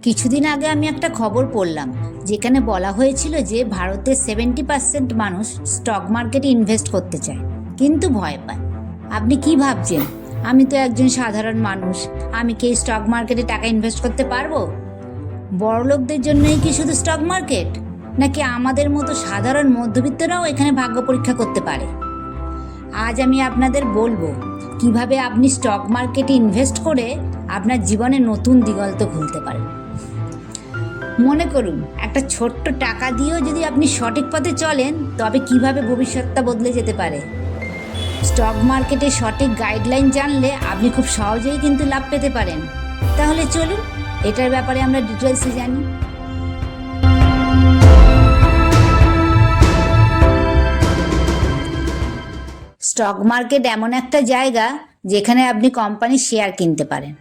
কিছুদিন আগে আমি একটা খবর পড়লাম যেখানে বলা হয়েছিল যে ভারতের 70% মানুষ স্টক মার্কেটে ইনভেস্ট করতে চায় কিন্তু ভয় পায়। আপনি কি ভাবছেন? আমি তো একজন সাধারণ মানুষ, আমি কি স্টক মার্কেটে টাকা ইনভেস্ট করতে পারবো? বড়লোকদের জন্যই কি শুধু স্টক মার্কেট, নাকি আমাদের মতো সাধারণ মধ্যবিত্তরাও এখানে ভাগ্য পরীক্ষা করতে পারে? আজ আমি আপনাদের বলবো কিভাবে আপনি স্টক মার্কেটে ইনভেস্ট করে আপনার জীবনে নতুন দিগন্ত খুলতে পারেন। মনে করুন, একটা ছোট্ট টাকা দিয়েও যদি আপনি সঠিক পথে চলেন তবে কিভাবে ভবিষ্যৎটা বদলে যেতে পারে। স্টক মার্কেটে সঠিক গাইডলাইন জানলে আপনি খুব সহজেই কিন্তু লাভ পেতে পারেন। তাহলে চলুন এটার ব্যাপারে আমরা ডিটেলসে জানি। স্টক মার্কেট এমন একটা জায়গা যেখানে আপনি কোম্পানির শেয়ার কিনতে পারেন।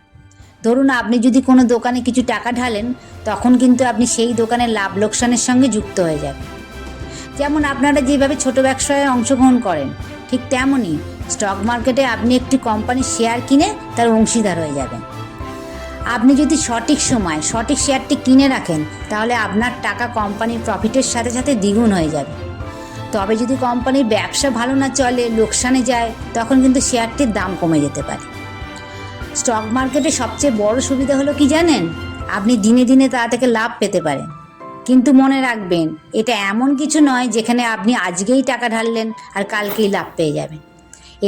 ধরুন, আপনি যদি কোনো দোকানে কিছু টাকা ঢালেন, তখন কিন্তু আপনি সেই দোকানের লাভ লোকসানের সঙ্গে যুক্ত হয়ে যাবেন। যেমন আপনারা যেভাবে ছোট ব্যবসায় অংশগ্রহণ করেন, ঠিক তেমনই স্টক মার্কেটে আপনি একটি কোম্পানির শেয়ার কিনে তার অংশীদার হয়ে যাবেন। আপনি যদি সঠিক সময় সঠিক শেয়ারটি কিনে রাখেন, তাহলে আপনার টাকা কোম্পানির প্রফিটের সাথে সাথে দ্বিগুণ হয়ে যাবে। তবে যদি কোম্পানির ব্যবসা ভালো না চলে, লোকসানে যায়, তখন কিন্তু শেয়ারটির দাম কমে যেতে পারে। স্টক মার্কেটে সবচেয়ে বড় সুবিধা হলো কি জানেন? আপনি দিনে দিনে তা থেকে লাভ পেতে পারেন। কিন্তু মনে রাখবেন, এটা এমন কিছু নয় যেখানে আপনি আজকেই টাকা ঢাললেন আর কালকেই লাভ পেয়ে যাবেন।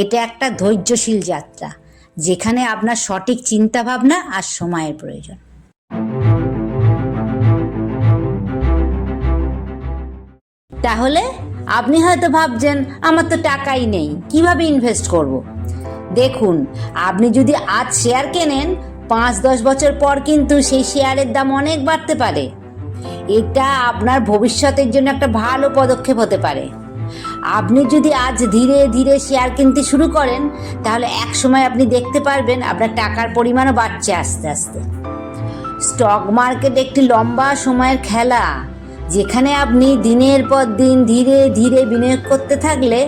এটা একটা ধৈর্যশীল যাত্রা, যেখানে আপনার সঠিক চিন্তাভাবনা আর সময়ের প্রয়োজন। তাহলে আপনি হয়তো ভাবছেন, আমার তো টাকাই নেই, কিভাবে ইনভেস্ট করব? দেখুন, আপনি যদি আজ শেয়ার কেনেন, 5-10 বছর পর কিন্তু সেই শেয়ারের দাম অনেক বাড়তে পারে। এটা আপনার ভবিষ্যতের জন্য একটা ভালো পদক্ষেপ হতে পারে। আপনি যদি আজ ধীরে ধীরে শেয়ার কিনতে শুরু করেন, তাহলে এক সময় আপনি দেখতে পারবেন আপনার টাকার পরিমাণও বাড়ছে আস্তে আস্তে। স্টক মার্কেট একটি লম্বা সময়ের খেলা, যেখানে আপনি দিনের পর দিন ধীরে ধীরে বিনিয়োগ করতে থাকলে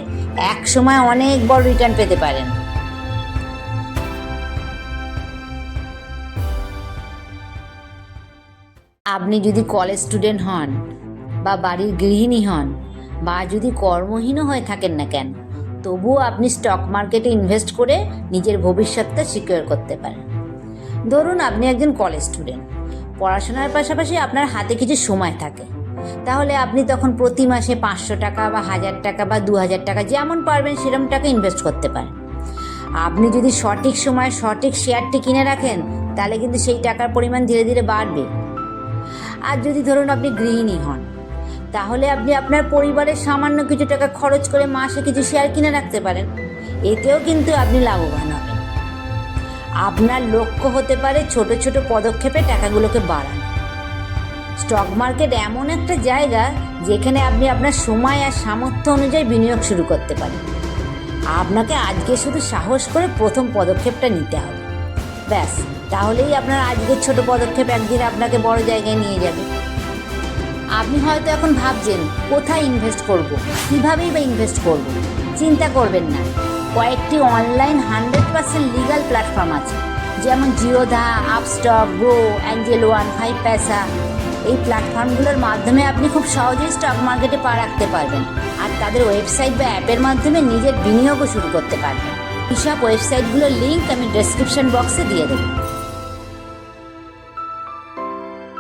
এক সময় অনেক বড় রিটার্ন পেতে পারেন। আপনি যদি কলেজ স্টুডেন্ট হন, বা বাড়ির গৃহিণী হন, বা যদি কর্মহীনও হয়ে থাকেন না কেন, তবুও আপনি স্টক মার্কেটে ইনভেস্ট করে নিজের ভবিষ্যৎটা সিকিউর করতে পারেন। ধরুন, আপনি একজন কলেজ স্টুডেন্ট, পড়াশোনার পাশাপাশি আপনার হাতে কিছু সময় থাকে, তাহলে আপনি তখন প্রতি মাসে 500 টাকা বা 1000 টাকা বা 2000 টাকা, যেমন পারবেন সেরকম টাকা ইনভেস্ট করতে পারেন। আপনি যদি সঠিক সময় সঠিক শেয়ারটি কিনে রাখেন, তাহলে কিন্তু সেই টাকার পরিমাণ ধীরে ধীরে বাড়বে। আর যদি ধরুন আপনি গৃহিণী হন, তাহলে আপনি আপনার পরিবারের সামান্য কিছু টাকা খরচ করে মাসে কিছু শেয়ার কিনে রাখতে পারেন। এতেও কিন্তু আপনি লাভবান হবেন। আপনার লক্ষ্য হতে পারে ছোট ছোট পদক্ষেপে টাকাগুলোকে বাড়ানো। স্টক মার্কেট এমন একটা জায়গা যেখানে আপনি আপনার সময় আর সামর্থ্য অনুযায়ী বিনিয়োগ শুরু করতে পারেন। আপনাকে আজকে শুধু সাহস করে প্রথম পদক্ষেপটা নিতে হবে। ব্যাস, তাহলেই আপনার আজকের ছোট পদক্ষেপ একদিন আপনাকে বড় জায়গায় নিয়ে যাবে। আপনি হয়তো এখন ভাবছেন, কোথায় ইনভেস্ট করব, কীভাবেই বা ইনভেস্ট করব? চিন্তা করবেন না, কয়েকটি অনলাইন 100% লিগাল প্ল্যাটফর্ম আছে, যেমন Zerodha, Upstox, Groww, Angel One, 5paisa। এই প্ল্যাটফর্মগুলোর মাধ্যমে আপনি খুব সহজেই স্টক মার্কেটে পা রাখতে পারবেন, আর তাদের ওয়েবসাইট বা অ্যাপের মাধ্যমে নিজের বিনিয়োগও শুরু করতে পারবেন। এইসব ওয়েবসাইটগুলোর লিঙ্ক আমি ডেসক্রিপশন বক্সে দিয়ে দেবো।